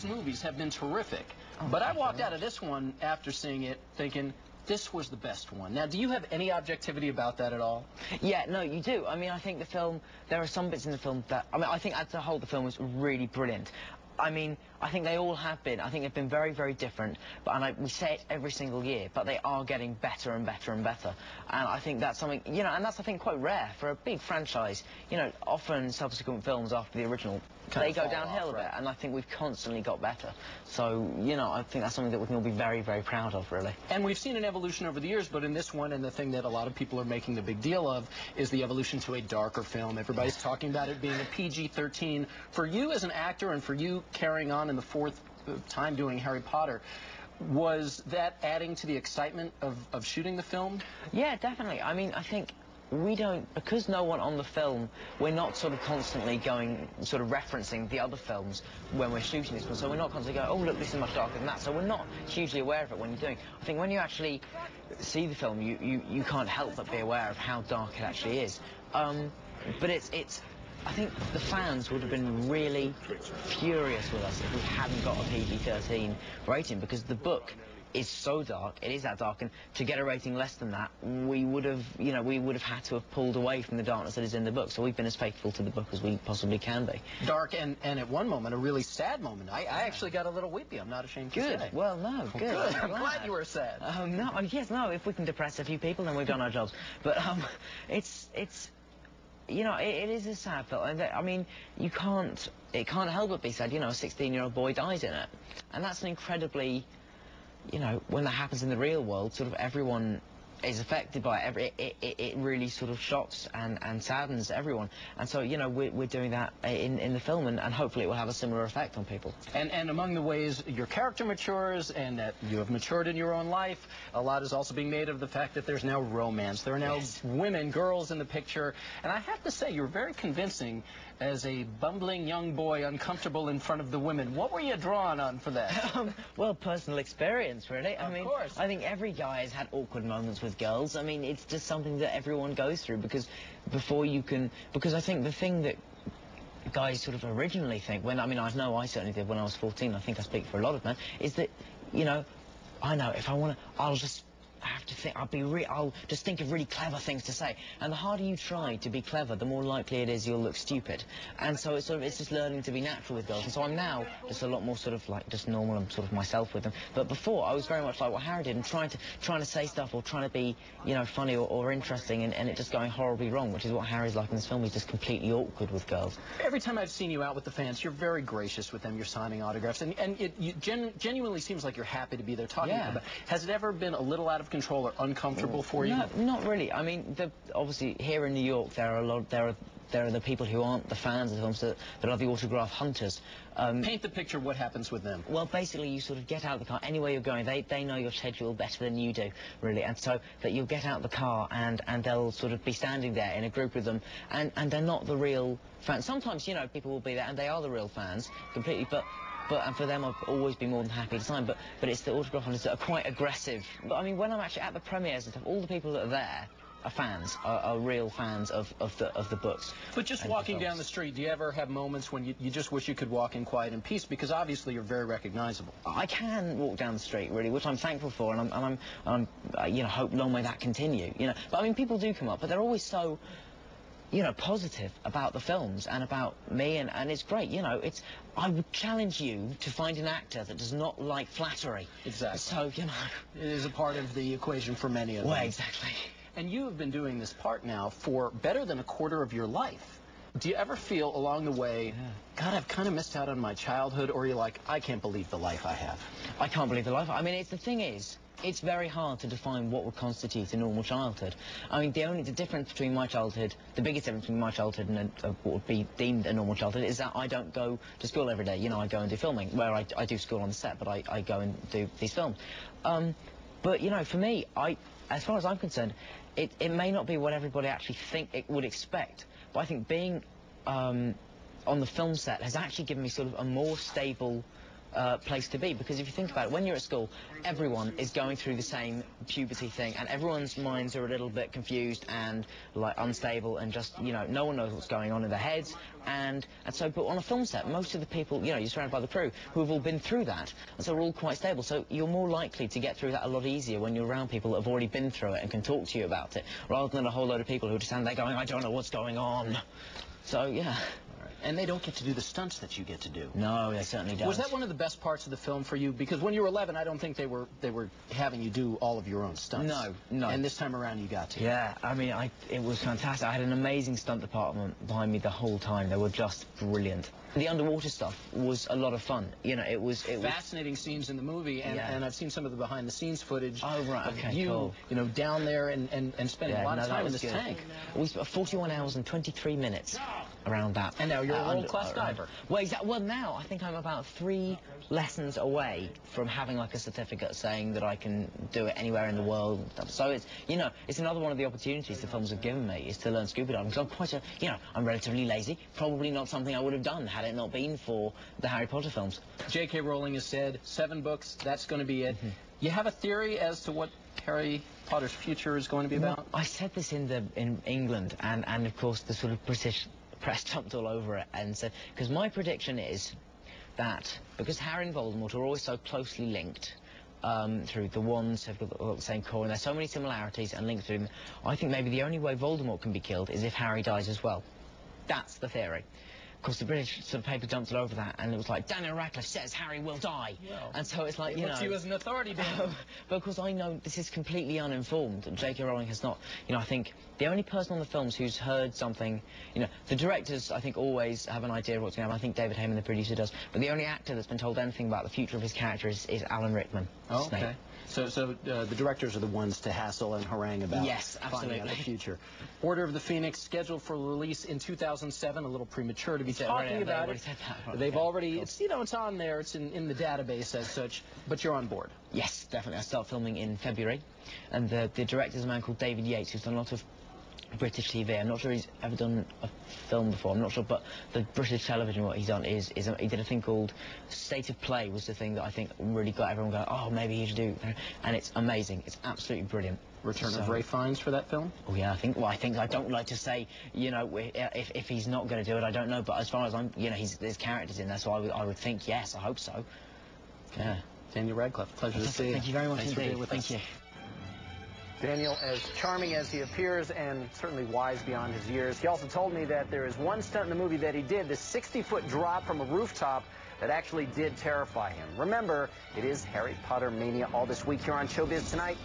these movies have been terrific. Oh, but I walked out of this one after seeing it thinking, this was the best one. Now, do you have any objectivity about that at all? Yeah, no, you do. I mean, I think the film, there are some bits in the film that, I mean, I think as a whole the film was really brilliant. I mean, I think they all have been. I think they've been very, very different. But we say it every single year, but they are getting better and better and better. And I think that's something, you know, and that's, I think, quite rare for a big franchise. You know, often subsequent films after the original, they go downhill a bit, and I think we've constantly got better. So, you know, I think that's something that we can all be very, very proud of, really. And we've seen an evolution over the years, but in this one, and the thing that a lot of people are making the big deal of, is the evolution to a darker film. Everybody's talking about it being a PG-13. For you as an actor, and for you carrying on in the fourth time doing Harry Potter, was that adding to the excitement of shooting the film? Yeah, definitely. I mean, I think we don't, because no one on the film, we're not sort of constantly going, sort of referencing the other films when we're shooting this one, so we're not constantly going, oh look, this is much darker than that, so we're not hugely aware of it when you're doing. I think when you actually see the film, you can't help but be aware of how dark it actually is. But it's I think the fans would have been really furious with us if we hadn't got a PG-13 rating, because the book is so dark, it is that dark, and to get a rating less than that, we would have, you know, we would have had to have pulled away from the darkness that is in the book. So we've been as faithful to the book as we possibly can be. Dark and at one moment, a really sad moment. I actually got a little weepy, I'm not ashamed to say. Good. Well, no, good. Good. I'm glad you were sad. No, yes, no, if we can depress a few people, then we've done our jobs. But it's you know, it is a sad film. I mean, it can't help but be sad. You know, a 16-year-old boy dies in it. And that's an incredibly, you know, when that happens in the real world, sort of everyone is affected by it. It really sort of shocks and saddens everyone. And so, you know, we're doing that in the film, and hopefully it will have a similar effect on people. And among the ways your character matures and that you have matured in your own life, a lot is also being made of the fact that there's now romance. There are now women, girls in the picture. And I have to say, you're very convincing as a bumbling young boy uncomfortable in front of the women. What were you drawing on for that? Well, personal experience, really. Of course. I think every guy has had awkward moments with girls. I mean, it's just something that everyone goes through, because I think the thing that guys sort of originally think, I certainly did when I was 14, I think I speak for a lot of men, is that, you know, I know if I want to, I'll just think of really clever things to say. And the harder you try to be clever, the more likely it is you'll look stupid. And so it's just learning to be natural with girls. And so I'm now just a lot more sort of like just normal and sort of myself with them. But before I was very much like what Harry did, and trying to say stuff or trying to be, you know, funny or interesting, and it just going horribly wrong, which is what Harry's like in this film. He's just completely awkward with girls. Every time I've seen you out with the fans, you're very gracious with them. You're signing autographs, and it genuinely seems like you're happy to be there talking about it. Has it ever been a little out of control or uncomfortable for you? No, not really. I mean, obviously here in New York there are the people who aren't the fans of films that are the autograph hunters. Paint the picture. What happens with them? Well, basically you sort of get out of the car anywhere you're going. They know your schedule better than you do, really, and so that you'll get out of the car and they'll sort of be standing there in a group with them, and they're not the real fans. Sometimes, you know, people will be there and they are the real fans completely, and for them, I'd always be more than happy to sign. But it's the autograph hunters that are quite aggressive. But I mean, when I'm actually at the premieres and stuff, all the people that are there are fans, are real fans of the books. But just walking down the street, do you ever have moments when you just wish you could walk in quiet and peace? Because obviously you're very recognizable. I can walk down the street, really, which I'm thankful for, and I'm you know, hope long may that continue. You know, but I mean, people do come up, but they're always so, you know, positive about the films and about me, and it's great, you know. I would challenge you to find an actor that does not like flattery. Exactly. So, you know, it is a part of the equation for many of them. Well, exactly. And you have been doing this part now for better than a quarter of your life. Do you ever feel along the way, God, I've kind of missed out on my childhood, or you're like, I can't believe the life I have? I can't believe the life. I mean, the thing is, it's very hard to define what would constitute a normal childhood. I mean, the difference between my childhood, the biggest difference between my childhood and what would be deemed a normal childhood, is that I don't go to school every day. You know, I go and do filming, where I do school on the set, but I go and do these films. But, you know, for me, as far as I'm concerned, it may not be what everybody actually would expect, but I think being on the film set has actually given me sort of a more stable place to be, because if you think about it, when you're at school, everyone is going through the same puberty thing, and everyone's minds are a little bit confused and like unstable, and just, you know, no one knows what's going on in their heads, and so, but on a film set, most of the people, you know, you're surrounded by the crew who have all been through that, and so we're all quite stable, so you're more likely to get through that a lot easier when you're around people that have already been through it and can talk to you about it, rather than a whole load of people who are just stand there going, I don't know what's going on. So, yeah. And they don't get to do the stunts that you get to do. No, they certainly don't. Was that one of the best parts of the film for you? Because when you were 11, I don't think they were having you do all of your own stunts. No. And this time around, you got to. Yeah, I mean, it was fantastic. I had an amazing stunt department behind me the whole time. They were just brilliant. The underwater stuff was a lot of fun. You know, it was fascinating scenes in the movie, and I've seen some of the behind-the-scenes footage. Oh, right, okay, you, cool. You know, down there and spending a lot of time in this tank. We spent 41 hours and 23 minutes around that. And now you're a world-class diver. Well, now I think I'm about 3 lessons away from having like a certificate saying that I can do it anywhere in the world and stuff. So it's, you know, it's another one of the opportunities the films have given me, is to learn scuba diving. Because I'm relatively lazy. Probably not something I would have done had it not been for the Harry Potter films. J.K. Rowling has said 7 books, that's going to be it. You have a theory as to what Harry Potter's future is going to be about? Well, I said this in England, and of course the sort of British press jumped all over it and said, because my prediction is that because Harry and Voldemort are always so closely linked, through the wands have got the same core, and there's so many similarities and links through them, I think maybe the only way Voldemort can be killed is if Harry dies as well. That's the theory. Of course, the British sort of paper jumped all over that, and it was like, Daniel Radcliffe says Harry will die. Well, and so it's like, you know... He was an authority, Dan. But of course, I know this is completely uninformed, and J.K. Rowling has not... You know, I think the only person on the films who's heard something... You know, the directors, I think, always have an idea of what's going to happen. I think David Heyman, the producer, does. But the only actor that's been told anything about the future of his character is Alan Rickman. Oh, Snape. okay. So the directors are the ones to hassle and harangue about absolutely. finding out the future. Order of the Phoenix, scheduled for release in 2007. A little premature to be talking about it. They've already, it's, you know, it's on there. It's in the database as such. But you're on board. Yes, definitely. I start filming in February, and the director's a man called David Yates, who's done a lot of British TV. I'm not sure he's ever done a film before, I'm not sure, but the British television, what he's done is he did a thing called State of Play, was the thing that I think really got everyone going, oh, maybe he should do, and it's amazing, it's absolutely brilliant. Return of Ralph Fiennes for that film? Oh yeah, I don't like to say, you know, if he's not going to do it, I don't know, but as far as I'm, you know, there's characters in there, so I would think yes, I hope so. Yeah. Daniel Radcliffe, pleasure to see you. Thank you very much indeed. for being with us. Thank you. Daniel, as charming as he appears and certainly wise beyond his years, he also told me that there is one stunt in the movie that he did, the 60-foot drop from a rooftop, that actually did terrify him. Remember, it is Harry Potter mania all this week here on Showbiz Tonight.